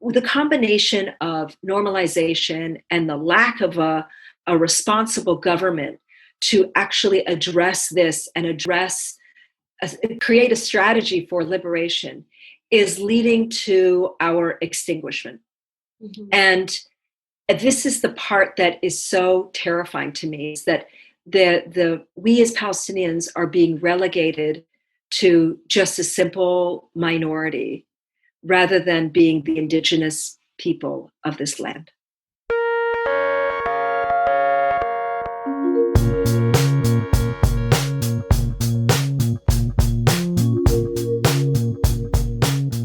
the combination of normalization and the lack of a responsible government to actually address this and create a strategy for liberation is leading to our extinguishment. Mm-hmm. And this is the part that is so terrifying to me, is that we as Palestinians are being relegated to just a simple minority rather than being the indigenous people of this land.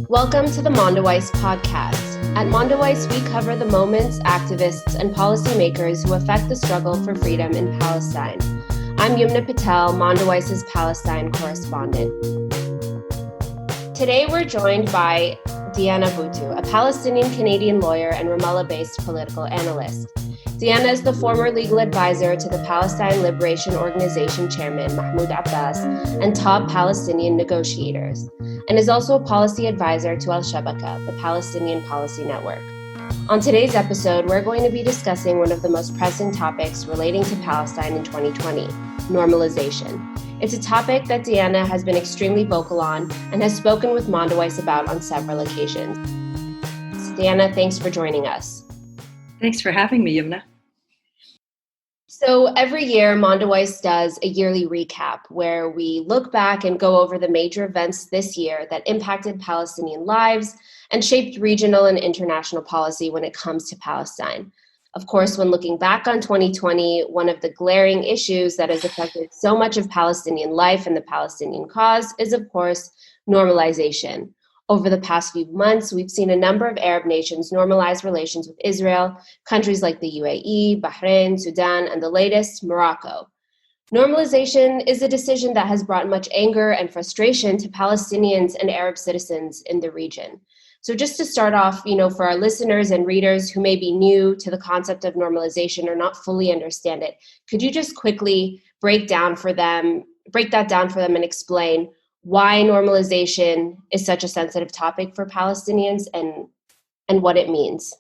Welcome to the Mondoweiss podcast. At Mondoweiss, we cover the moments, activists, and policymakers who affect the struggle for freedom in Palestine. I'm Yumna Patel, Mondoweiss' Palestine Correspondent. Today, we're joined by Diana Buttu, a Palestinian-Canadian lawyer and Ramallah-based political analyst. Diana is the former legal advisor to the Palestine Liberation Organization chairman, Mahmoud Abbas, and top Palestinian negotiators, and is also a policy advisor to Al-Shabaka, the Palestinian Policy Network. On today's episode, we're going to be discussing one of the most pressing topics relating to Palestine in 2020, normalization. It's a topic that Diana has been extremely vocal on and has spoken with Mondoweiss about on several occasions. Diana, thanks for joining us. Thanks for having me, Yumna. So every year, Mondoweiss does a yearly recap where we look back and go over the major events this year that impacted Palestinian lives and shaped regional and international policy when it comes to Palestine. Of course, when looking back on 2020, one of the glaring issues that has affected so much of Palestinian life and the Palestinian cause is, of course, normalization. Over the past few months, we've seen a number of Arab nations normalize relations with Israel, countries like the UAE, Bahrain, Sudan, and the latest, Morocco. Normalization is a decision that has brought much anger and frustration to Palestinians and Arab citizens in the region. So just to start off, for our listeners and readers who may be new to the concept of normalization or not fully understand it, could you just quickly break that down for them and explain why normalization is such a sensitive topic for Palestinians and what it means?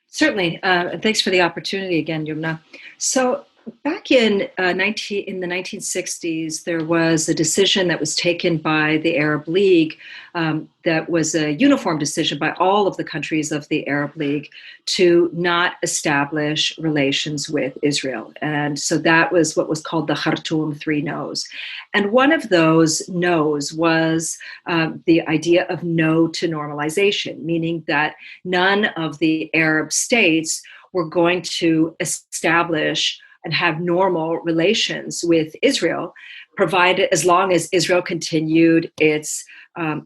Certainly. Thanks for the opportunity again, Yumna. So back in the 1960s, there was a decision that was taken by the Arab League that was a uniform decision by all of the countries of the Arab League to not establish relations with Israel. And so that was what was called the Khartoum Three No's. And one of those no's was the idea of no to normalization, meaning that none of the Arab states were going to establish and have normal relations with Israel, provided as long as Israel continued its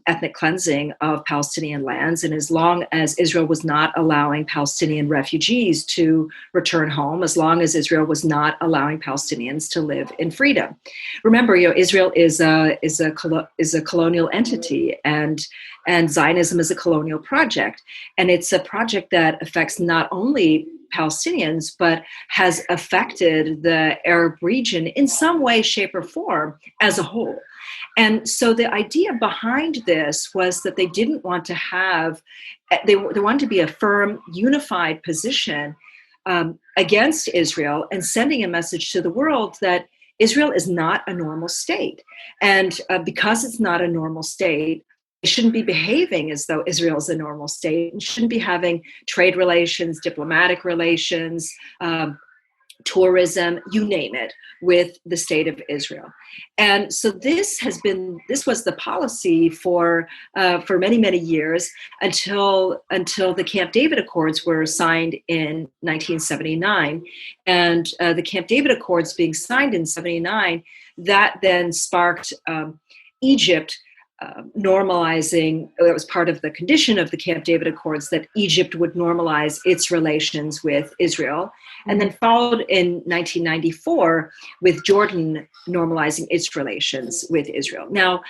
ethnic cleansing of Palestinian lands, and as long as Israel was not allowing Palestinian refugees to return home, as long as Israel was not allowing Palestinians to live in freedom. Remember, Israel is a colonial entity, and Zionism is a colonial project, and it's a project that affects not only Palestinians, but has affected the Arab region in some way, shape, or form as a whole. And so the idea behind this was that they didn't want to have, they wanted to be a firm, unified position against Israel and sending a message to the world that Israel is not a normal state. And because it's not a normal state, they shouldn't be behaving as though Israel is a normal state and shouldn't be having trade relations, diplomatic relations, tourism, you name it, with the state of Israel. And so this was the policy for many, many years until the Camp David Accords were signed in 1979. And the Camp David Accords being signed in 79, that then sparked Egypt normalizing. That was part of the condition of the Camp David Accords, that Egypt would normalize its relations with Israel, and then followed in 1994 with Jordan normalizing its relations with Israel. Now,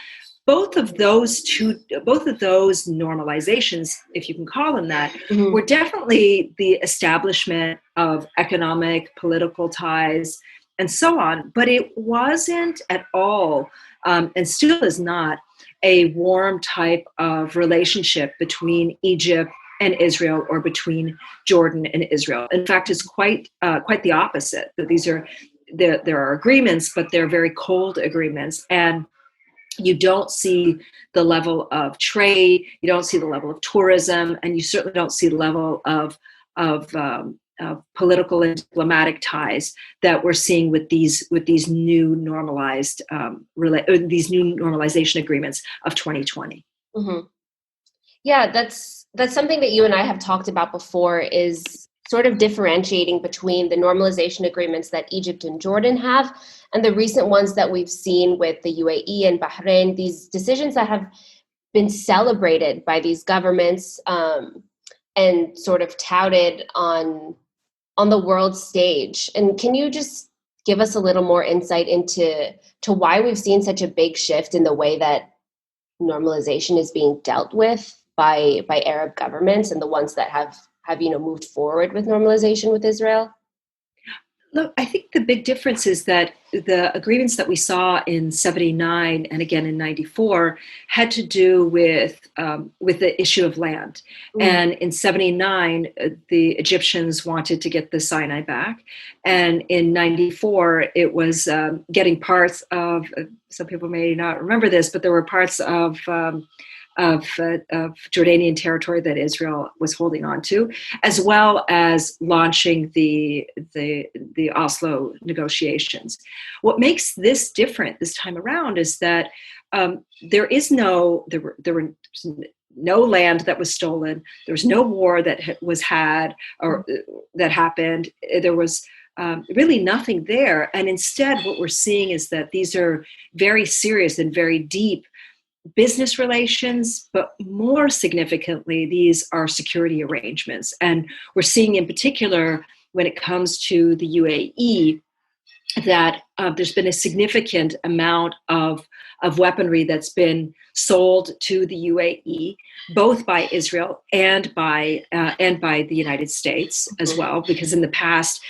both of those normalizations, if you can call them that, mm-hmm. were definitely the establishment of economic, political ties, and so on. But it wasn't at all, and still is not, a warm type of relationship between Egypt and Israel or between Jordan and Israel. In fact, it's quite the opposite. That there are agreements, but they're very cold agreements, and you don't see the level of trade, you don't see the level of tourism, and you certainly don't see the level of political and diplomatic ties that we're seeing with these new normalized these new normalization agreements of 2020. Mm-hmm. Yeah, that's something that you and I have talked about before, is sort of differentiating between the normalization agreements that Egypt and Jordan have and the recent ones that we've seen with the UAE and Bahrain, these decisions that have been celebrated by these governments and sort of touted on the world stage. And can you just give us a little more insight into why we've seen such a big shift in the way that normalization is being dealt with by Arab governments and the ones that have moved forward with normalization with Israel? Look, I think the big difference is that the agreements that we saw in '79 and again in '94 had to do with the issue of land. Mm. And in '79, the Egyptians wanted to get the Sinai back, and in '94, it was getting parts of. Some people may not remember this, but there were parts of Jordanian territory that Israel was holding on to, as well as launching the Oslo negotiations. What makes this different this time around is that there was no land that was stolen. There was no war that was had or that happened. There was really nothing there. And instead, what we're seeing is that these are very serious and very deep business relations, but more significantly, these are security arrangements. And we're seeing in particular, when it comes to the UAE, that there's been a significant amount of weaponry that's been sold to the UAE, both by Israel and by the United States as well, because in the past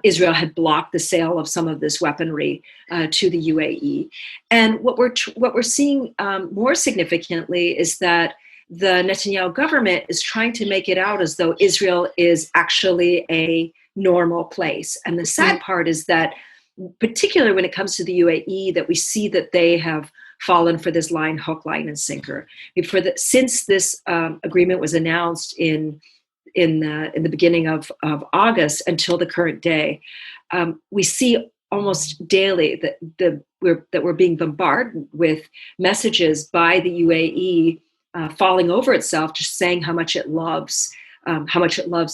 Israel had blocked the sale of some of this weaponry to the UAE. And what we're seeing more significantly is that the Netanyahu government is trying to make it out as though Israel is actually a normal place. And the sad part is that, particularly when it comes to the UAE, that we see that they have fallen for this line, hook, line, and sinker. Since this agreement was announced in the beginning of August until the current day, we see almost daily that we're being bombarded with messages by the UAE falling over itself, just saying how much it loves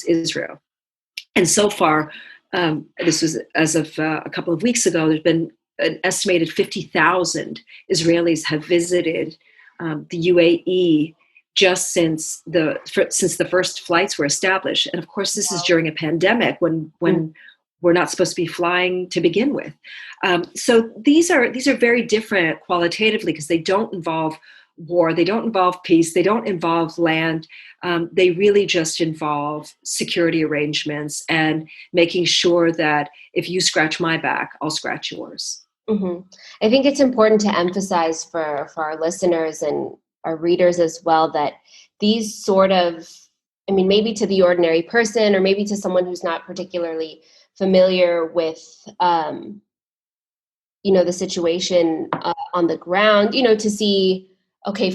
Israel. And so far, this was as of a couple of weeks ago, there's been an estimated 50,000 Israelis have visited the UAE just since the first flights were established. And of course, this is during a pandemic when we're not supposed to be flying to begin with. So these are very different qualitatively because they don't involve war, they don't involve peace, they don't involve land. They really just involve security arrangements and making sure that if you scratch my back, I'll scratch yours. Mm-hmm. I think it's important to emphasize for our listeners and our readers as well that these sort of, maybe to the ordinary person or maybe to someone who's not particularly familiar with, the situation on the ground, to see,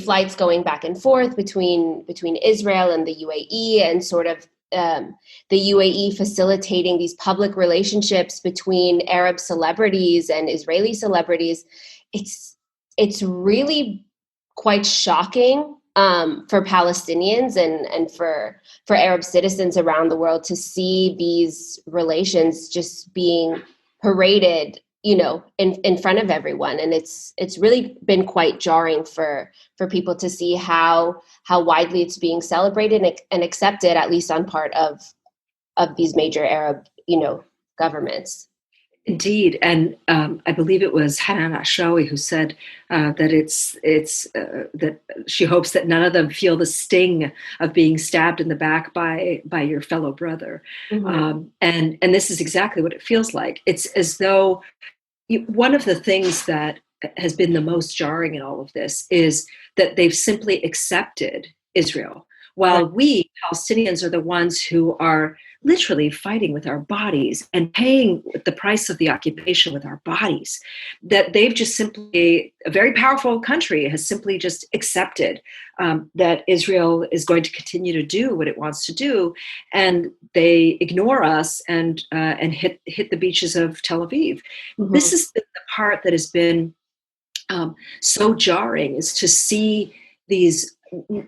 flights going back and forth between Israel and the UAE and sort of the UAE facilitating these public relationships between Arab celebrities and Israeli celebrities. It's really quite shocking for Palestinians and for Arab citizens around the world to see these relations just being paraded in front of everyone. And it's really been quite jarring for people to see how widely it's being celebrated and accepted, at least on part of these major Arab, governments. Indeed. And I believe it was Hanan Ashrawi who said that it's that she hopes that none of them feel the sting of being stabbed in the back by your fellow brother. Mm-hmm. And this is exactly what it feels like. It's as though one of the things that has been the most jarring in all of this is that they've simply accepted Israel while we Palestinians are the ones who are literally fighting with our bodies and paying the price of the occupation with our bodies. That they've just simply, a very powerful country has simply just accepted that Israel is going to continue to do what it wants to do, and they ignore us and hit the beaches of Tel Aviv. Mm-hmm. This is the part that has been so jarring, is to see these.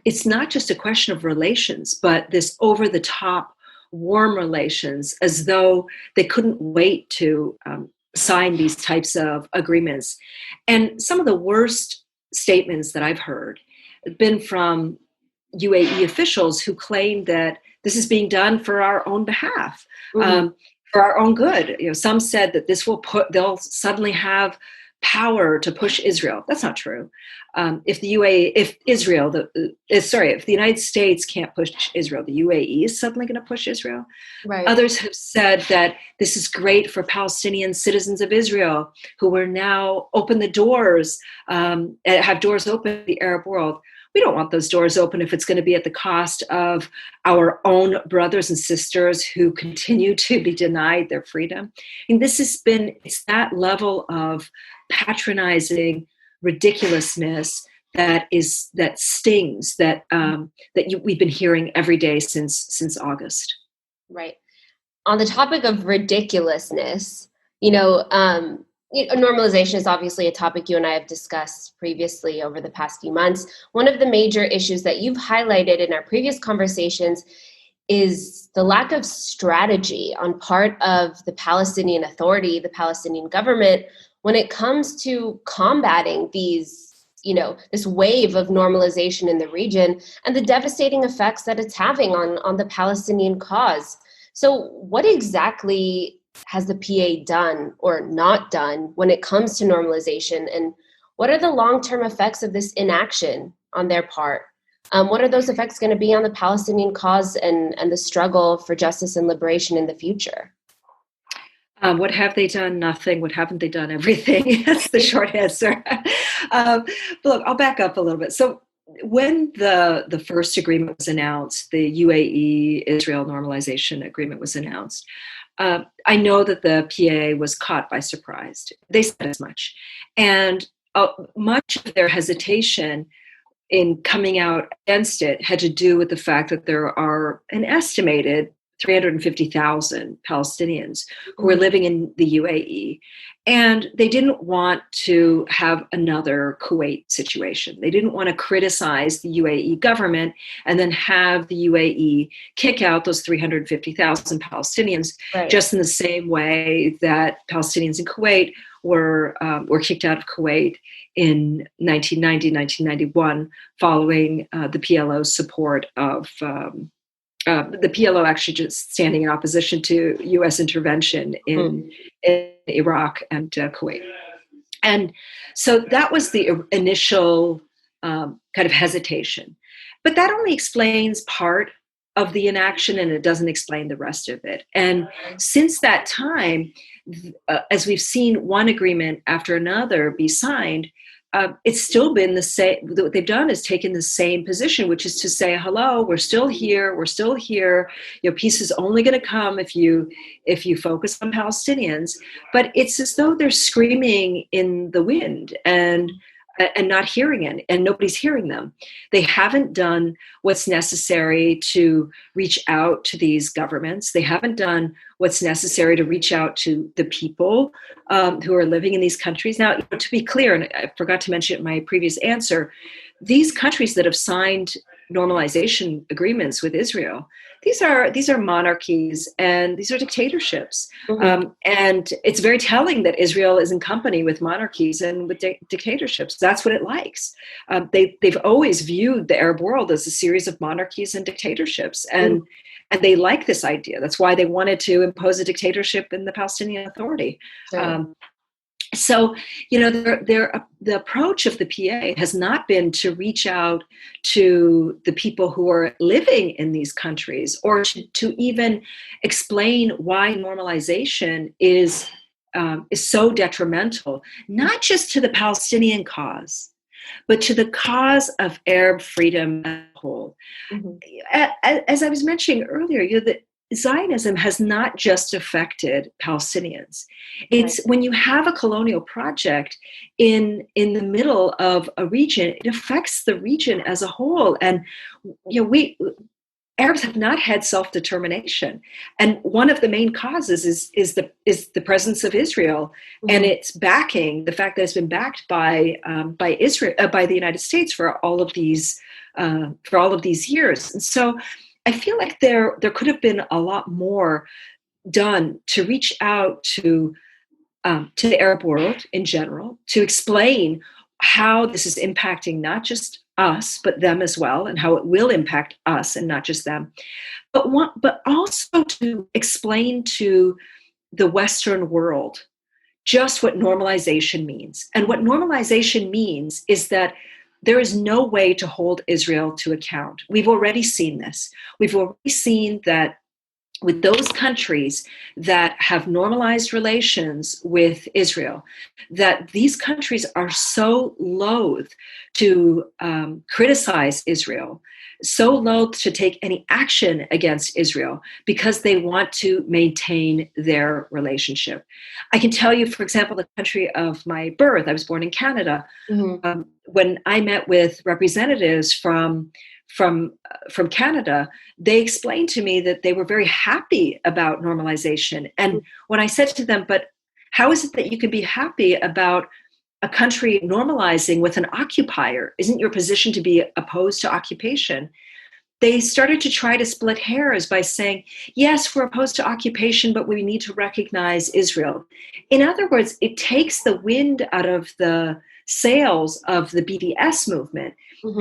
It's not just a question of relations, but this over-the-top warm relations, as though they couldn't wait to sign these types of agreements. And some of the worst statements that I've heard have been from UAE officials who claim that this is being done for our own behalf, for our own good. Some said that they'll suddenly have power to push Israel. That's not true. If the United States can't push Israel, the UAE is suddenly going to push Israel. Right. Others have said that this is great for Palestinian citizens of Israel who are now open the doors, have doors open to the Arab world. We don't want those doors open if it's going to be at the cost of our own brothers and sisters who continue to be denied their freedom. And it's that level of patronizing ridiculousness that stings, we've been hearing every day since August. Right. On the topic of ridiculousness, normalization is obviously a topic you and I have discussed previously over the past few months. One of the major issues that you've highlighted in our previous conversations is the lack of strategy on part of the Palestinian Authority, the Palestinian government, when it comes to combating this wave of normalization in the region and the devastating effects that it's having on the Palestinian cause. So what exactly has the PA done or not done when it comes to normalization, and what are the long-term effects of this inaction on their part? What are those effects going to be on the Palestinian cause and the struggle for justice and liberation in the future? What have they done? Nothing. What haven't they done? Everything. That's the short answer. But look, I'll back up a little bit. So when the first agreement was announced, the UAE-Israel normalization agreement was announced, I know that the PA was caught by surprise. They said as much. And much of their hesitation in coming out against it had to do with the fact that there are an estimated 350,000 Palestinians who are living in the UAE. And they didn't want to have another Kuwait situation. They didn't want to criticize the UAE government and then have the UAE kick out those 350,000 Palestinians, right, just in the same way that Palestinians in Kuwait were kicked out of Kuwait in 1990, 1991, following the PLO's support of the PLO actually just standing in opposition to U.S. intervention in Iraq and Kuwait. And so that was the initial kind of hesitation. But that only explains part of the inaction, and it doesn't explain the rest of it. And since that time, as we've seen one agreement after another be signed, it's still been the same. What they've done is taken the same position, which is to say, hello, we're still here. Peace is only going to come if you focus on Palestinians. But it's as though they're screaming in the wind and not hearing it, and nobody's hearing them. They haven't done what's necessary to reach out to these governments. They haven't done what's necessary to reach out to the people who are living in these countries. Now, to be clear, and I forgot to mention it in my previous answer, these countries that have signed normalization agreements with Israel, these are monarchies and these are dictatorships. Mm-hmm. And it's very telling that Israel is in company with monarchies and with dictatorships. That's what it likes. They've always viewed the Arab world as a series of monarchies and dictatorships. And they like this idea. That's why they wanted to impose a dictatorship in the Palestinian Authority. Sure. So, the approach of the PA has not been to reach out to the people who are living in these countries, or to even explain why normalization is so detrimental, not just to the Palestinian cause, but to the cause of Arab freedom as a whole. Mm-hmm. As I was mentioning earlier, that Zionism has not just affected Palestinians. It's when you have a colonial project in the middle of a region, it affects the region as a whole. And we Arabs have not had self-determination, and one of the main causes is the presence of Israel, and its backing, the fact that it's been backed by Israel, by the United States for all of these years. And so I feel like there could have been a lot more done to reach out to the Arab world in general, to explain how this is impacting not just us, but them as well, and how it will impact us and not just them. But also to explain to the Western world just what normalization means. And what normalization means is that there is no way to hold Israel to account. We've already seen this. We've already seen that with those countries that have normalized relations with Israel, that these countries are so loath to criticize Israel, so loath to take any action against Israel because they want to maintain their relationship. I can tell you, for example, the country of my birth, I was born in Canada. When I met with representatives from Canada, they explained to me that they were very happy about normalization. And when I said to them, but how is it that you can be happy about a country normalizing with an occupier? Isn't your position to be opposed to occupation? They started to try to split hairs by saying, yes, we're opposed to occupation, but we need to recognize Israel. In other words, it takes the wind out of the sails of the BDS movement,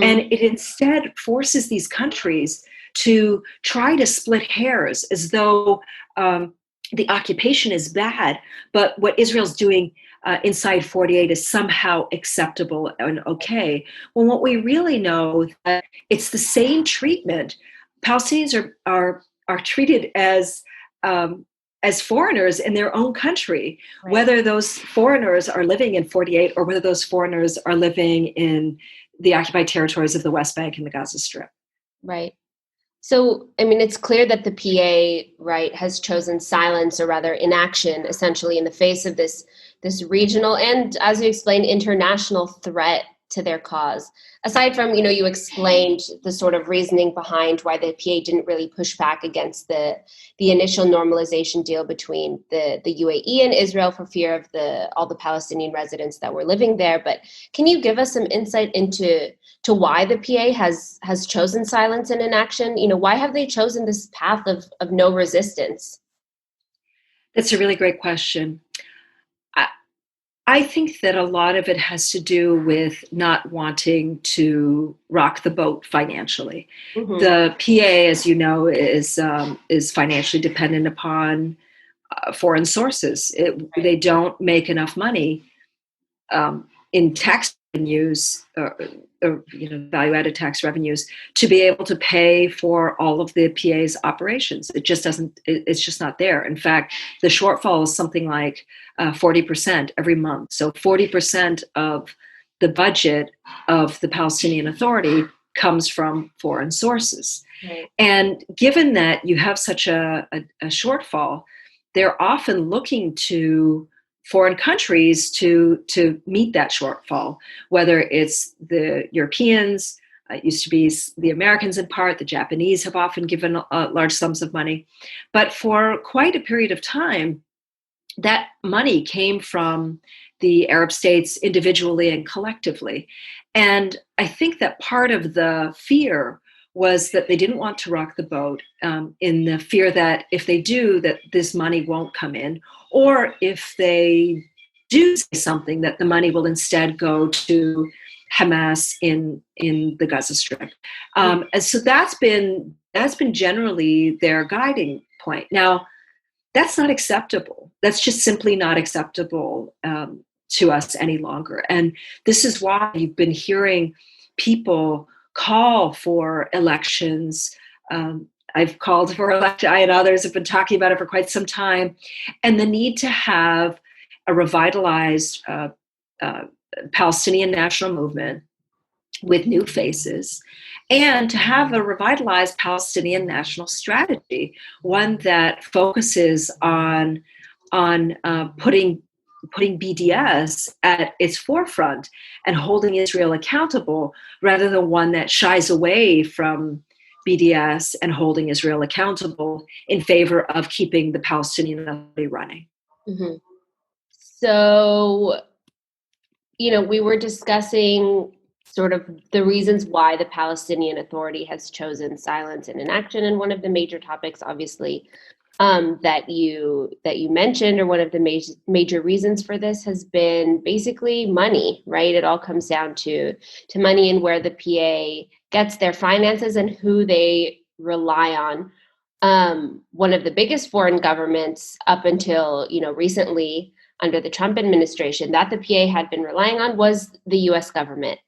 and it instead forces these countries to try to split hairs as though the occupation is bad, but what Israel's doing inside 48 is somehow acceptable and okay. Well, what we really know is that it's the same treatment. Palestinians are treated as foreigners in their own country, right, whether those foreigners are living in 48 or whether those foreigners are living in the occupied territories of the West Bank and the Gaza Strip. Right. So, I mean, it's clear that the PA, right, has chosen silence, or rather inaction, essentially in the face of this regional and, as you explained, international threat to their cause. Aside from, you explained the sort of reasoning behind why the PA didn't really push back against the initial normalization deal between the UAE and Israel for fear of all the Palestinian residents that were living there. But can you give us some insight into why the PA has chosen silence and inaction? Why have they chosen this path of no resistance? That's a really great question. I think that a lot of it has to do with not wanting to rock the boat financially. The PA, as you know, is financially dependent upon foreign sources. They don't make enough money in tax revenues or value-added tax revenues to be able to pay for all of the PA's operations. It just doesn't. It's just not there. In fact, the shortfall is something like 40% every month. So 40% of the budget of the Palestinian Authority comes from foreign sources. Right. And given that you have such a shortfall, they're often looking to foreign countries to meet that shortfall, whether it's the Europeans, it used to be the Americans in part, the Japanese have often given large sums of money. But for quite a period of time, that money came from the Arab states individually and collectively. And I think that part of the fear was that they didn't want to rock the boat, in the fear that if they do, that this money won't come in, or if they do say something, that the money will instead go to Hamas in the Gaza Strip. And so that's been generally their guiding point. Now, that's not acceptable. That's just simply not acceptable to us any longer. And this is why you've been hearing people call for elections. I've called for election. I and others have been talking about it for quite some time. And the need to have a revitalized Palestinian national movement with new faces, and to have a revitalized Palestinian national strategy, one that focuses on putting BDS at its forefront and holding Israel accountable, rather than one that shies away from BDS and holding Israel accountable in favor of keeping the Palestinian Authority running. Mm-hmm. So, we were discussing sort of the reasons why the Palestinian Authority has chosen silence and inaction. And one of the major topics, obviously, that you mentioned, or one of the major reasons for this, has been basically money, right? It all comes down to money and where the PA gets their finances and who they rely on. One of the biggest foreign governments up until recently, under the Trump administration, that the PA had been relying on was the U.S. government.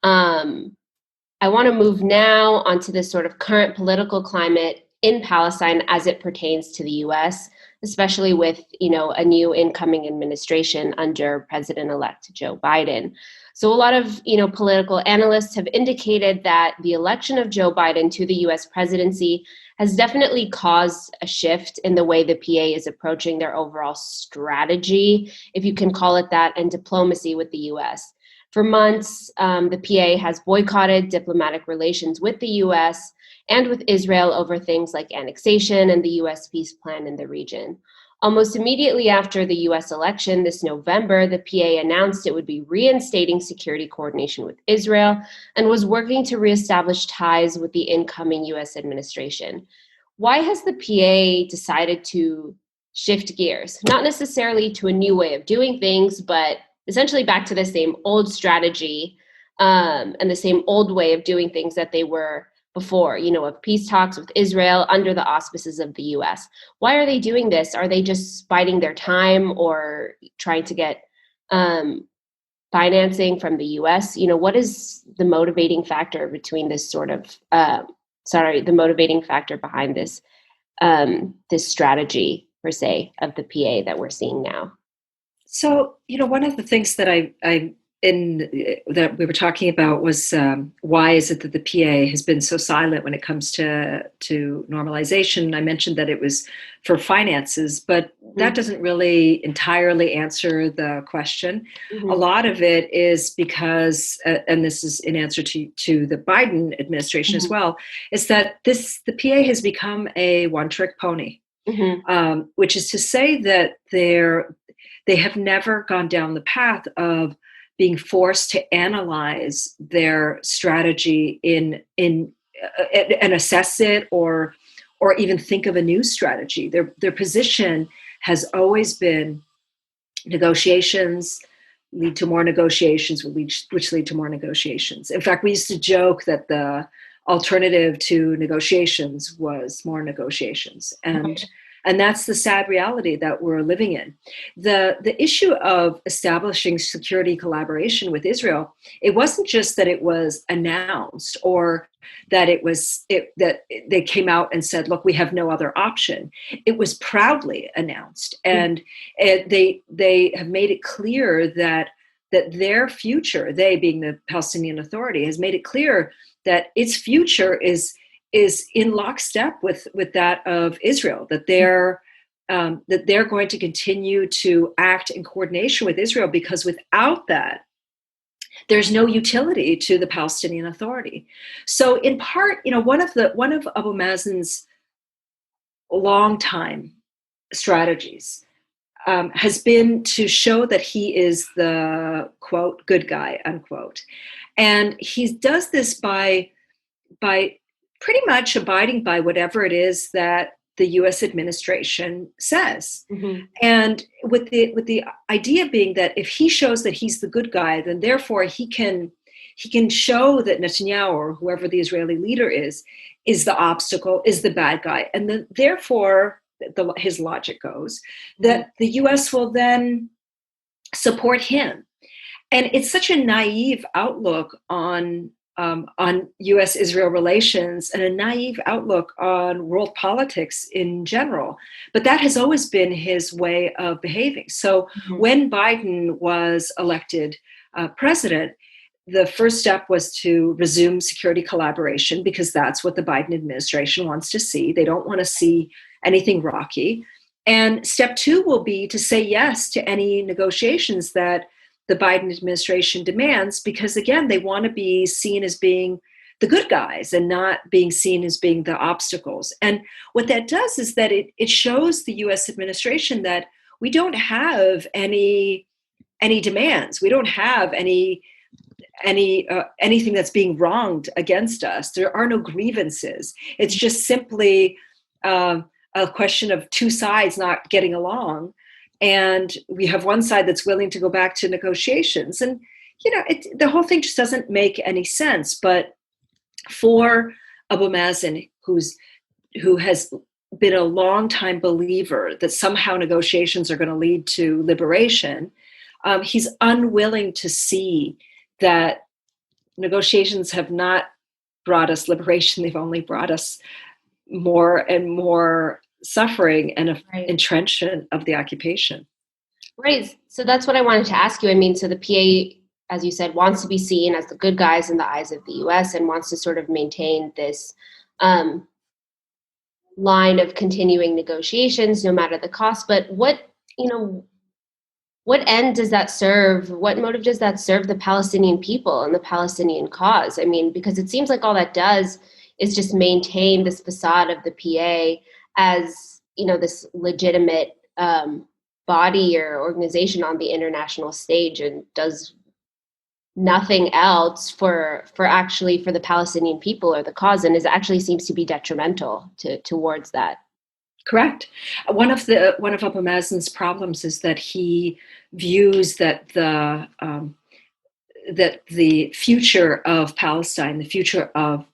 I want to move now onto this sort of current political climate in Palestine as it pertains to the U.S., especially with a new incoming administration under President-elect Joe Biden. So a lot of political analysts have indicated that the election of Joe Biden to the U.S. presidency has definitely caused a shift in the way the PA is approaching their overall strategy, if you can call it that, and diplomacy with the U.S. For months, the PA has boycotted diplomatic relations with the U.S. and with Israel over things like annexation and the U.S. peace plan in the region. Almost immediately after the U.S. election this November, the PA announced it would be reinstating security coordination with Israel and was working to reestablish ties with the incoming U.S. administration. Why has the PA decided to shift gears? Not necessarily to a new way of doing things, but essentially back to the same old strategy and the same old way of doing things that they were before, of peace talks with Israel under the auspices of the U.S. Why are they doing this? Are they just biding their time or trying to get financing from the U.S.? What is the motivating factor between this sort of, the motivating factor behind this, this strategy, per se, of the PA that we're seeing now? So, one of the things that that we were talking about was why is it that the PA has been so silent when it comes to normalization? I mentioned that it was for finances, but that doesn't really entirely answer the question. Mm-hmm. A lot of it is because, and this is in answer to the Biden administration as well, is that the PA has become a one-trick pony, which is to say that they have never gone down the path of being forced to analyze their strategy and assess it, or even think of a new strategy. Their position has always been negotiations lead to more negotiations, which lead to more negotiations. In fact, we used to joke that the alternative to negotiations was more negotiations, and that's the sad reality that we're living in. The issue of establishing security collaboration with Israel, it wasn't just that it was announced or that that they came out and said, look, we have no other option. It was proudly announced. And they have made it clear that their future, they being the Palestinian Authority, has made it clear that its future is in lockstep with that of Israel, that they're going to continue to act in coordination with Israel, because without that, there's no utility to the Palestinian Authority. So in part, one of Abu Mazen's longtime strategies has been to show that he is the, quote, good guy, unquote. And he does this by pretty much abiding by whatever it is that the U.S. administration says. And with the idea being that if he shows that he's the good guy, then therefore he can show that Netanyahu, or whoever the Israeli leader is the obstacle, is the bad guy. And then therefore, his logic goes that the U.S. will then support him. And it's such a naive outlook on U.S.-Israel relations, and a naive outlook on world politics in general. But that has always been his way of behaving. So when Biden was elected president, the first step was to resume security collaboration because that's what the Biden administration wants to see. They don't want to see anything rocky. And step two will be to say yes to any negotiations that the Biden administration demands, because again, they want to be seen as being the good guys and not being seen as being the obstacles. And what that does is that it shows the US administration that we don't have any demands. We don't have anything that's being wronged against us. There are no grievances. It's just simply a question of two sides not getting along, and we have one side that's willing to go back to negotiations. And the whole thing just doesn't make any sense. But for Abu Mazen, who has been a long-time believer that somehow negotiations are going to lead to liberation, he's unwilling to see that negotiations have not brought us liberation. They've only brought us more and more suffering and entrenchment of the occupation. Right. So that's what I wanted to ask you. I mean, so the PA, as you said, wants to be seen as the good guys in the eyes of the US and wants to sort of maintain this line of continuing negotiations no matter the cost. But what end does that serve? What motive does that serve the Palestinian people and the Palestinian cause? I mean, because it seems like all that does is just maintain this facade of the PA as, this legitimate body or organization on the international stage, and does nothing else for the Palestinian people or the cause, and actually seems to be detrimental towards that. Correct. One of Abu Mazen's problems is that he views that the future of Palestine, the future of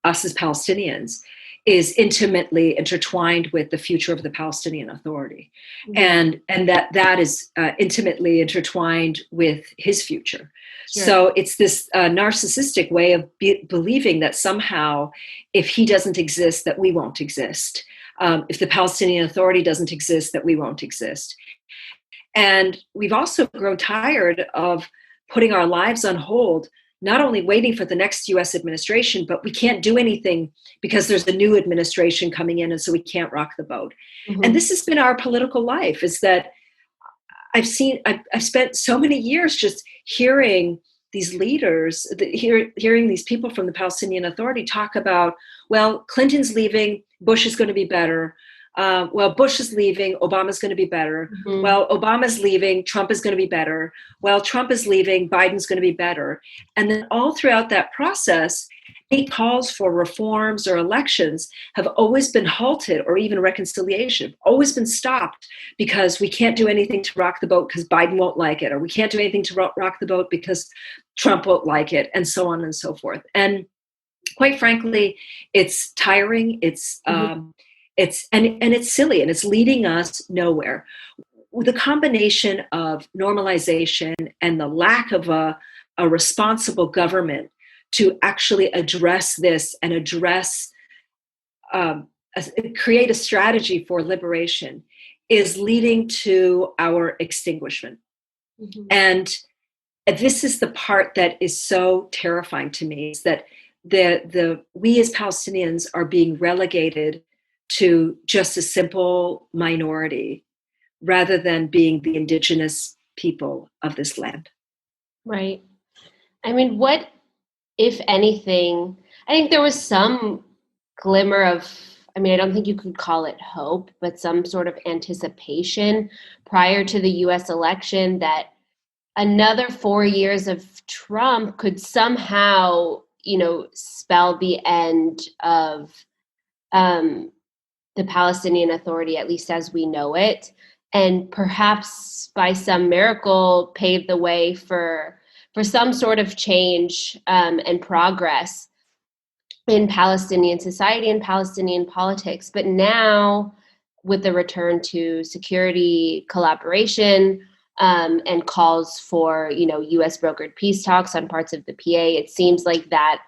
us as Palestinians, is intimately intertwined with the future of the Palestinian Authority, and that is intimately intertwined with his future. Sure. So it's this narcissistic way of believing that somehow, if he doesn't exist, that we won't exist. If the Palestinian Authority doesn't exist, that we won't exist. And we've also grown tired of putting our lives on hold, not only waiting for the next US administration, but we can't do anything because there's a new administration coming in, and so we can't rock the boat. Mm-hmm. And this has been our political life, is that I've spent so many years just hearing these leaders, hearing these people from the Palestinian Authority talk about, well, Clinton's leaving, Bush is going to be better. Well, Bush is leaving, Obama's going to be better. Mm-hmm. Well, Obama's leaving, Trump is going to be better. Well, Trump is leaving, Biden's going to be better. And then all throughout that process, any calls for reforms or elections have always been halted, or even reconciliation, always been stopped, because we can't do anything to rock the boat because Biden won't like it, or we can't do anything to rock the boat because Trump won't like it, and so on and so forth. And quite frankly, it's tiring. It's it's silly, and it's leading us nowhere. The combination of normalization and the lack of a responsible government to actually address this and create a strategy for liberation is leading to our extinguishment. Mm-hmm. And this is the part that is so terrifying to me, is that we as Palestinians are being relegated to just a simple minority rather than being the indigenous people of this land. Right. I mean, what, if anything, I think there was some glimmer of, I mean, I don't think you could call it hope, but some sort of anticipation prior to the US election that another 4 years of Trump could somehow, spell the end of the Palestinian Authority, at least as we know it, and perhaps by some miracle pave the way for some sort of change and progress in Palestinian society and Palestinian politics. But now, with the return to security collaboration and calls for, U.S. brokered peace talks on parts of the PA, it seems like that,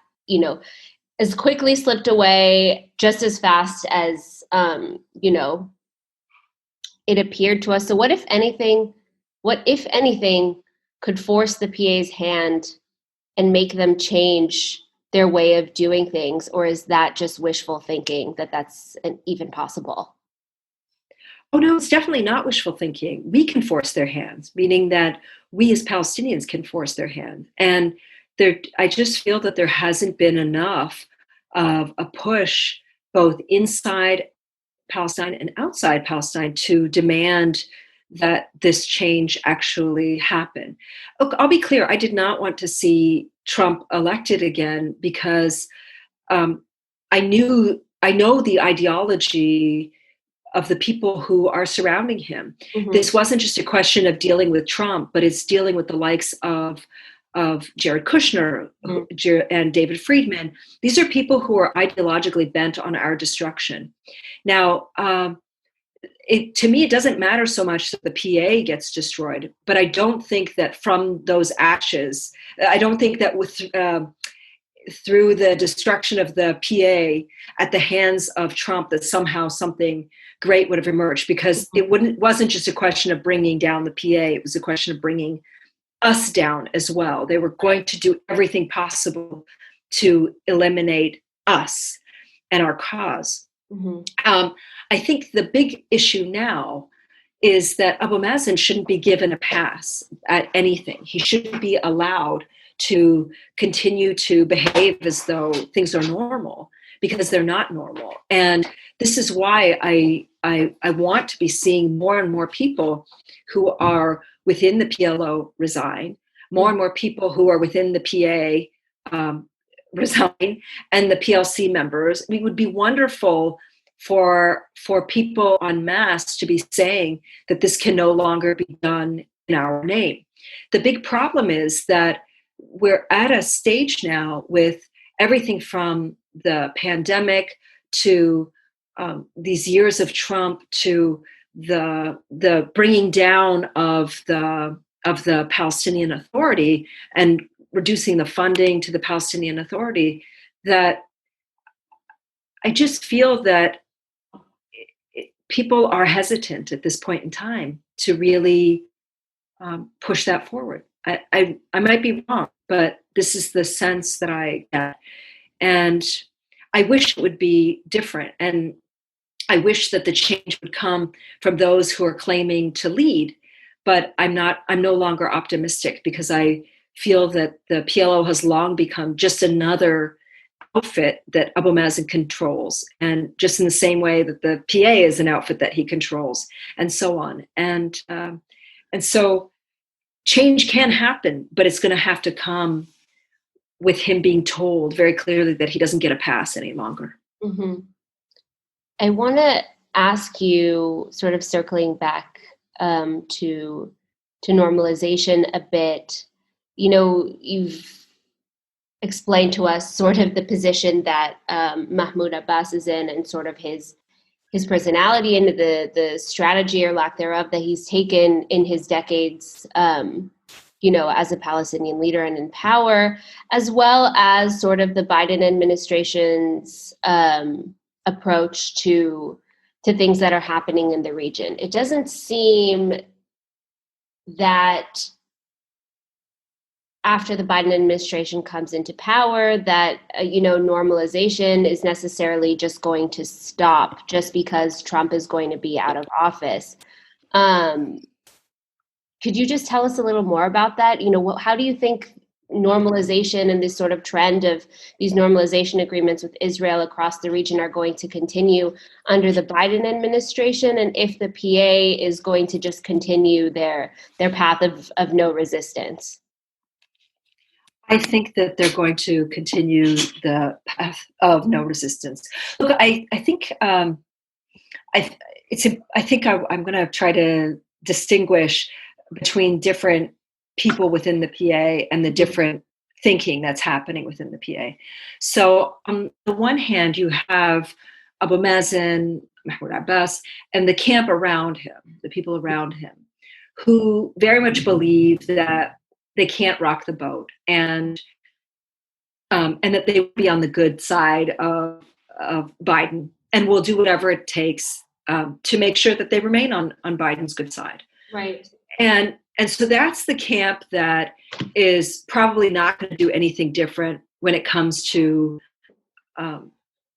as quickly slipped away just as fast as, it appeared to us. So what, if anything, could force the PA's hand and make them change their way of doing things? Or is that just wishful thinking that that's even possible? Oh, no, it's definitely not wishful thinking. We can force their hands, meaning that we as Palestinians can force their hand. And I just feel that there hasn't been enough of a push both inside Palestine and outside Palestine to demand that this change actually happen. Look, I'll be clear, I did not want to see Trump elected again because I know the ideology of the people who are surrounding him. Mm-hmm. This wasn't just a question of dealing with Trump, but it's dealing with the likes of Jared Kushner and David Friedman. These are people who are ideologically bent on our destruction. Now, to me, it doesn't matter so much that the PA gets destroyed, but I don't think that from those ashes, I don't think that through the destruction of the PA at the hands of Trump that somehow something great would have emerged, because it wasn't just a question of bringing down the PA, it was a question of bringing us down as well. They were going to do everything possible to eliminate us and our cause. Mm-hmm. I think the big issue now is that Abu Mazen shouldn't be given a pass at anything. He shouldn't be allowed to continue to behave as though things are normal, because they're not normal. And this is why I want to be seeing more and more people who are within the PLO resign, more and more people who are within the PA resign, and the PLC members. It would be wonderful for people en masse to be saying that this can no longer be done in our name. The big problem is that we're at a stage now with everything from the pandemic to these years of Trump to the bringing down of the Palestinian Authority and reducing the funding to the Palestinian Authority, that I just feel that people are hesitant at this point in time to really push that forward. I might be wrong, but this is the sense that I get. And I wish it would be different. And I wish that the change would come from those who are claiming to lead. But I'm no longer optimistic, because I feel that the PLO has long become just another outfit that Abu Mazen controls, and just in the same way that the PA is an outfit that he controls, and so on. And so change can happen, but it's going to have to come with him being told very clearly that he doesn't get a pass any longer. Mm-hmm. I want to ask you, sort of circling back to normalization a bit. You know, you've explained to us sort of the position that Mahmoud Abbas is in, and sort of his personality and the strategy or lack thereof that he's taken in his decades, as a Palestinian leader and in power, as well as sort of the Biden administration's approach to things that are happening in the region. It doesn't seem that after the Biden administration comes into power that, normalization is necessarily just going to stop just because Trump is going to be out of office. Could you just tell us a little more about that? How do you think normalization and this sort of trend of these normalization agreements with Israel across the region are going to continue under the Biden administration, and if the PA is going to just continue their path of no resistance? I think that they're going to continue the path of no resistance. Look, I think I'm going to try to distinguish between different people within the PA and the different thinking that's happening within the PA. So on the one hand, you have Abu Mazen, Mahmoud Abbas, and the camp around him, the people around him, who very much believe that they can't rock the boat, and that they will be on the good side of Biden, and will do whatever it takes to make sure that they remain on Biden's good side. Right. And And so that's the camp that is probably not going to do anything different when it comes to not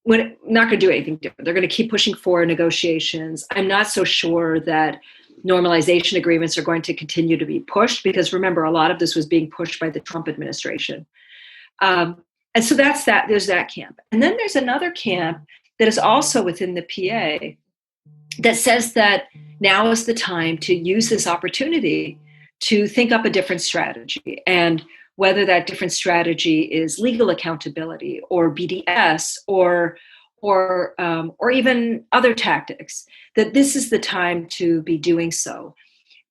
going to do anything different. They're going to keep pushing for negotiations. I'm not so sure that normalization agreements are going to continue to be pushed, because remember, a lot of this was being pushed by the Trump administration. And so that's that. There's that camp. And then there's another camp that is also within the PA that says that now is the time to use this opportunity to think up a different strategy. And whether that different strategy is legal accountability or BDS or even other tactics, that this is the time to be doing so.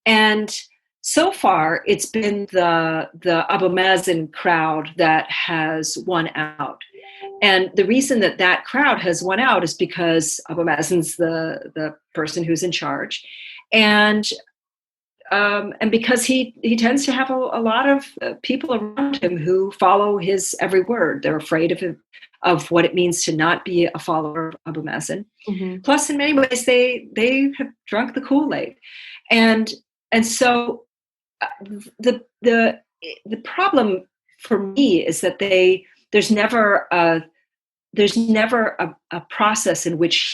And so far, it's been the Abu Mazen crowd that has won out. And the reason that that crowd has won out is because Abu Mazen's the person who's in charge. And because he tends to have a lot of people around him who follow his every word. They're afraid of what it means to not be a follower of Abu Mazen. Mm-hmm. Plus, in many ways, they have drunk the Kool-Aid, and so the problem for me is that there's never a process in which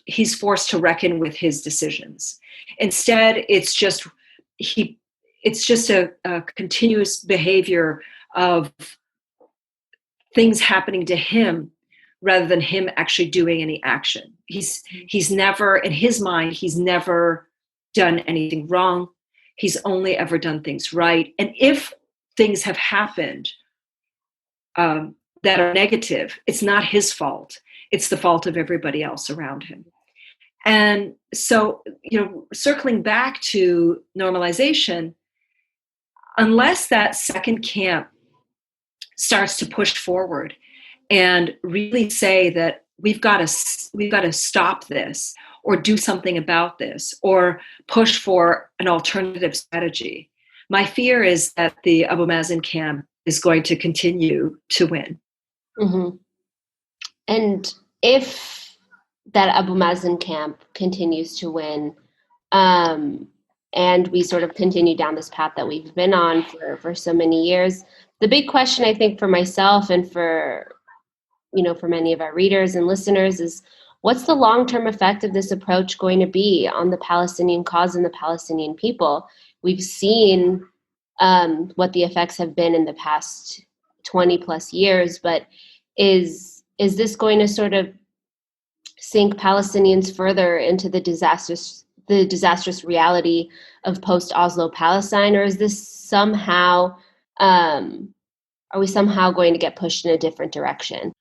he's forced to reckon with his decisions. Instead, it's just a continuous behavior of things happening to him rather than him actually doing any action. He's never, in his mind, he's never done anything wrong. He's only ever done things right. And if things have happened that are negative, it's not his fault. It's the fault of everybody else around him. And so, circling back to normalization, unless that second camp starts to push forward and really say that we've got to stop this or do something about this or push for an alternative strategy, my fear is that the Abu Mazen camp is going to continue to win. Mm-hmm. And if that Abu Mazen camp continues to win, and we sort of continue down this path that we've been on for so many years, the big question, I think, for myself and for many of our readers and listeners is, what's the long-term effect of this approach going to be on the Palestinian cause and the Palestinian people? We've seen what the effects have been in the past 20 plus years, but is this going to sort of sink Palestinians further into the disastrous reality of post-Oslo Palestine, or is this somehow, are we somehow going to get pushed in a different direction?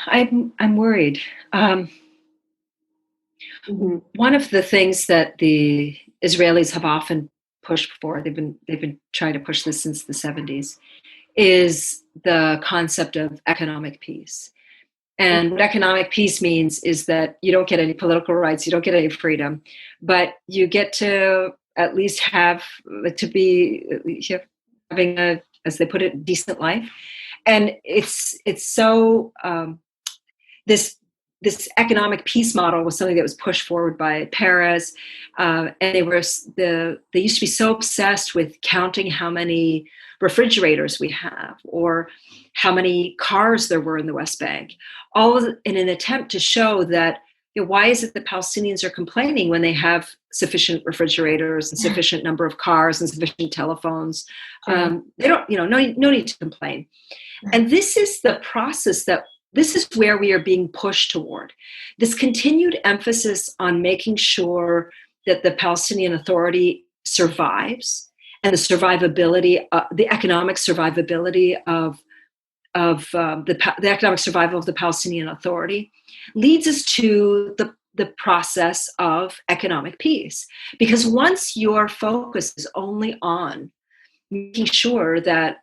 I'm worried. Mm-hmm. One of the things that the Israelis have often pushed for, they've been trying to push this since the 70s, is the concept of economic peace. And what economic peace means is that you don't get any political rights, you don't get any freedom, but you get to at least having a, as they put it, decent life. And it's so this economic peace model was something that was pushed forward by Paris, and they used to be so obsessed with counting how many refrigerators we have or how many cars there were in the West Bank, all in an attempt to show that, why is it that Palestinians are complaining when they have sufficient refrigerators and sufficient number of cars and sufficient telephones? They don't, no need to complain. And this is the process this is where we are being pushed toward. This continued emphasis on making sure that the Palestinian Authority survives and the economic survivability of the economic survival of the Palestinian Authority leads us to the process of economic peace. Because once your focus is only on making sure that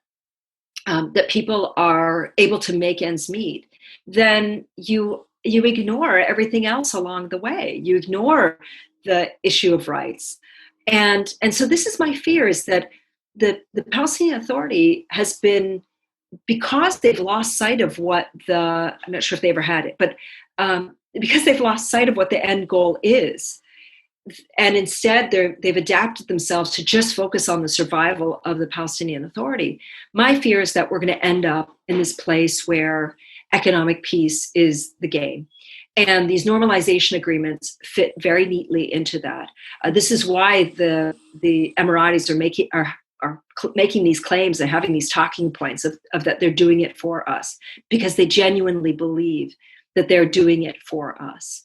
people are able to make ends meet, then you ignore everything else along the way. You ignore the issue of rights. And so this is my fear, is that the Palestinian Authority has been, because they've lost sight of what I'm not sure if they ever had it, but because they've lost sight of what the end goal is, and instead they've adapted themselves to just focus on the survival of the Palestinian Authority. My fear is that we're going to end up in this place where economic peace is the game. And these normalization agreements fit very neatly into that. This is why the Emiratis are making these claims and having these talking points of that they're doing it for us, because they genuinely believe that they're doing it for us.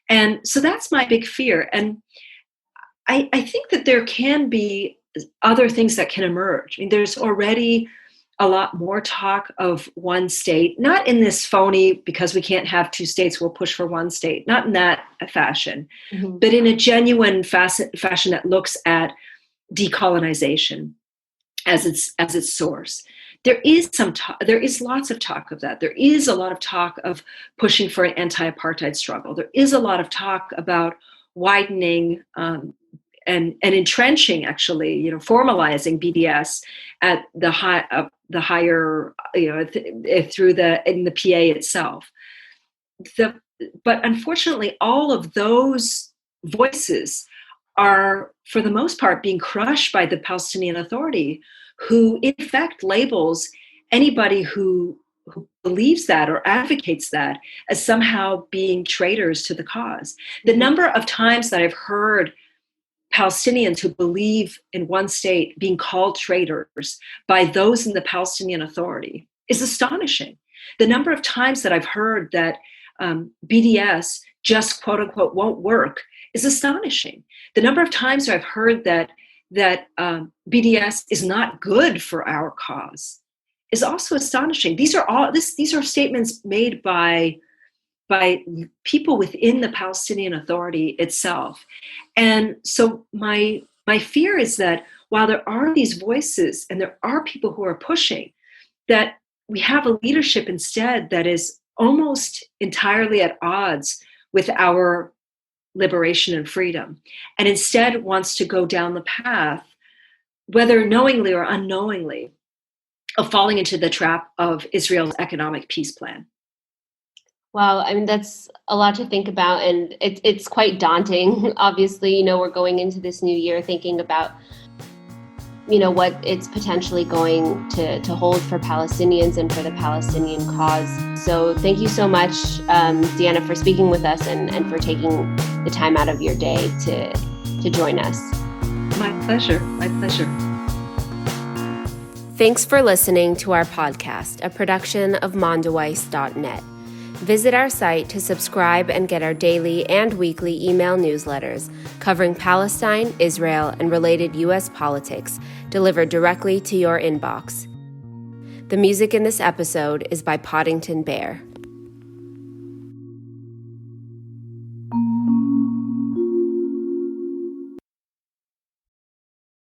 And so that's my big fear. And I think that there can be other things that can emerge. I mean, there's already a lot more talk of one state, not in this phony, because we can't have two states, we'll push for one state, not in that fashion, but in a genuine fashion that looks at decolonization as its source. There is lots of talk of that. There is a lot of talk of pushing for an anti-apartheid struggle. There is a lot of talk about widening and entrenching, actually, formalizing BDS at the higher, through in the PA itself. But unfortunately, all of those voices are, for the most part, being crushed by the Palestinian Authority, who in effect labels anybody who believes that or advocates that as somehow being traitors to the cause. The number of times that I've heard Palestinians who believe in one state being called traitors by those in the Palestinian Authority is astonishing. The number of times that I've heard that BDS just, quote unquote, won't work is astonishing. The number of times I've heard that BDS is not good for our cause is also astonishing. These are statements made by people within the Palestinian Authority itself. And so my fear is that while there are these voices and there are people who are pushing, that we have a leadership instead that is almost entirely at odds with our liberation and freedom, and instead wants to go down the path, whether knowingly or unknowingly, of falling into the trap of Israel's economic peace plan. Well, I mean, that's a lot to think about, and it's quite daunting. Obviously, we're going into this new year thinking about, what it's potentially going to hold for Palestinians and for the Palestinian cause. So thank you so much, Diana, for speaking with us and for taking the time out of your day to join us. My pleasure. My pleasure. Thanks for listening to our podcast, a production of Mondoweiss.net. Visit our site to subscribe and get our daily and weekly email newsletters covering Palestine, Israel, and related U.S. politics delivered directly to your inbox. The music in this episode is by Poddington Bear.